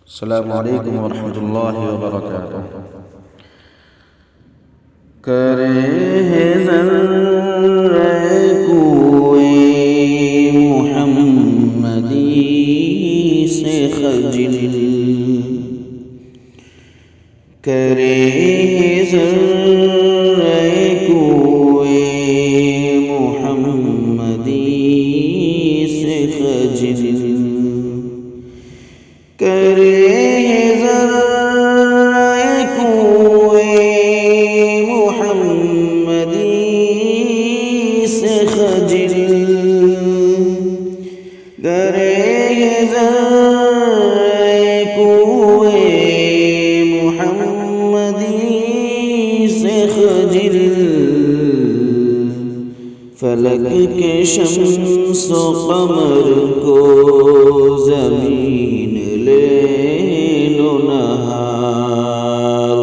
السلام علیکم ورحمۃ اللہ وبرکاتہ۔ کرے ہے ذرہ کوئے محمدی سے خجل، کرے ہے ذرہ کوئے محمدی سے خجل، کرے ذرہ کوئے محمدی سے خجل، کرے ذرہ کوئے محمدی سے خجل، فلک کے شمس و قمر کو زمین لیل و نہار،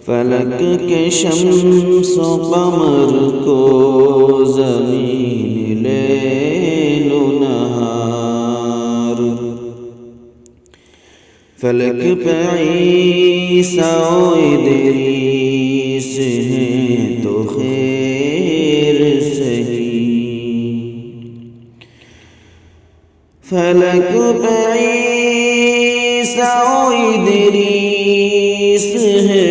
فلک کے شمس و قمر کو زمین لیل و نہار، فلک پہ عیسیٰ و ادریس ہیں تو خیر سہی، فلک پہ عیسیٰ و ادریس ہے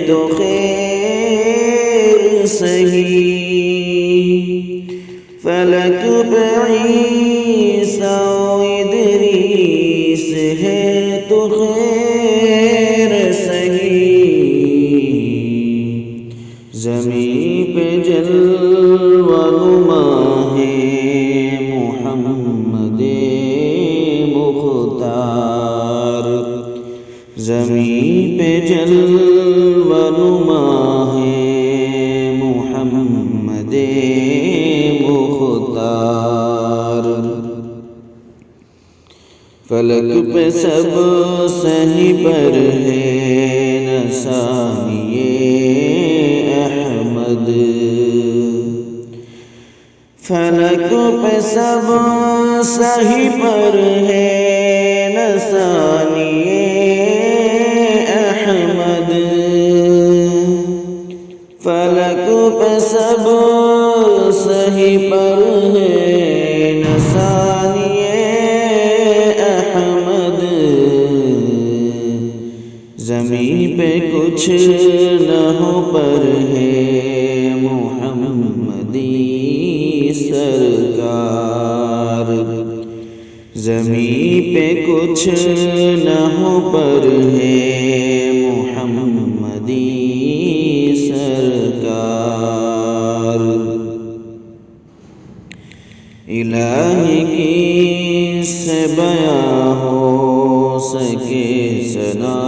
تو خیر سہی، فلک پہ عیسیٰ و ادریس ہے تو خیر سہی، زمین پہ جلوہ نما ہے محمد مختار، زمین پہ جلوہ نما ہے محمد مختار، فلک پہ سب سہی پر ہے نشانی احمد، فلک پہ سب سہی پر ہے نشانی احمد، فلک پہ سب سہی پر ہے نشانی احمد، زمین پہ کچھ نہ ہو پر ہے محمدی سرکار، زمین پہ کچھ نہ ہو پر ہے محمدی سرکار، الہی کی سے بیاں ہو سکے ثنا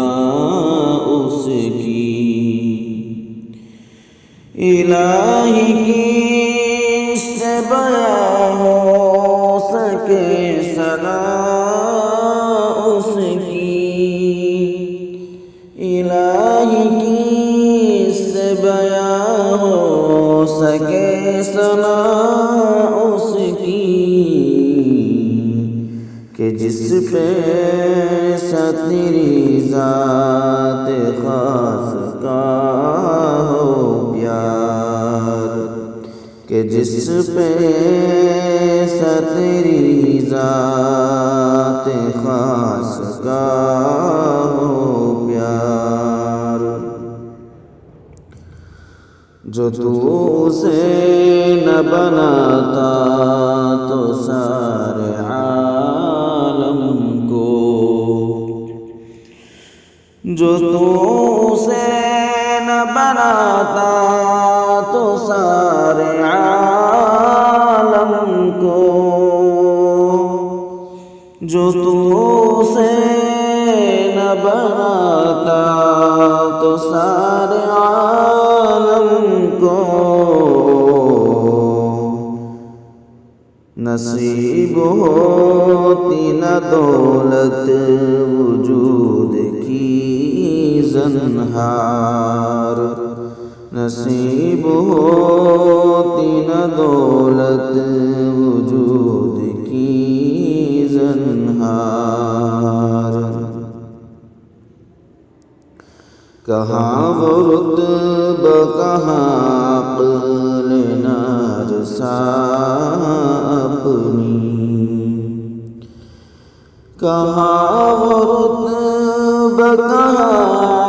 اس کی، الہی کی سے بیاں ہو سکے ثنا اس کی، الہی کی سے بیاں ہو سکے ثنا اس کی، کہ جس پہ تیری ذات خاص کا ہو پیار، کہ جس پہ تیری ذات خاص کا ہو پیار، جو تو اسے نہ بناتا تو سارے عالم کو، جو تو اسے نہ بناتا تو سارے عالم کو، جو تو اسے نہ بناتا تو سارے عالم کو، نصیب ہوتی نہ دولت وجود کی زنہار، نصیب ہوتی نہ دولت وجود کی زنہار، کہاں وہ رتبہ کہاں عقل نارسا اپنی، کہاں وہ رتبہ کہاں